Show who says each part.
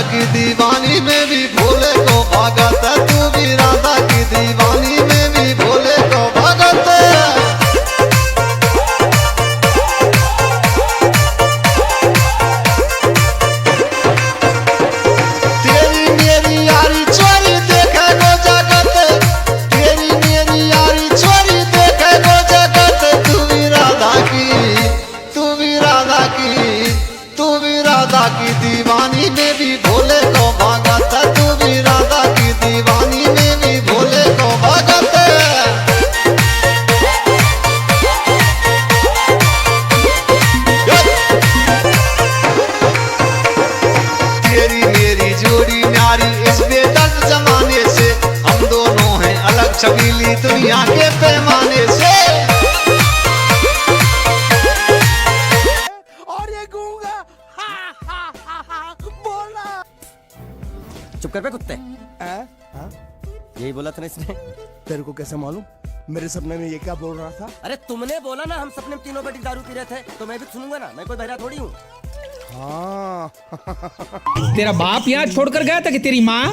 Speaker 1: की दीवानी में भी भोले को भगत, तू भी राधा की दीवानी में भी भोले को भगत। तेरी मेरी यारी चोरी देखे गो जगत, तेरी मेरी यारी चोरी देखे गो जगत। तू भी राधा की, तू भी राधा की, तू भी राधा की दीवानी में भी भोले को भगत, तू भी राधा की दीवानी में भी भोले को भगत। तेरी मेरी जोड़ी न्यारी इस बेदर्द जमाने से, हम दोनों हैं अलग छबीली दुनिया के पैमाने से।
Speaker 2: चुप कर बे कुत्ते। यही बोला था ना इसने।
Speaker 3: तेरे को कैसे मालूम? मेरे सपने में ये क्या बोल रहा था?
Speaker 2: अरे तुमने बोला ना हम सपने में तीनों बेटी दारू पी रहे थे, तो मैं भी सुनूंगा ना, मैं कोई बहरा थोड़ी हूँ।
Speaker 3: हाँ।
Speaker 4: तेरा बाप यहाँ छोड़कर गया था कि तेरी माँ?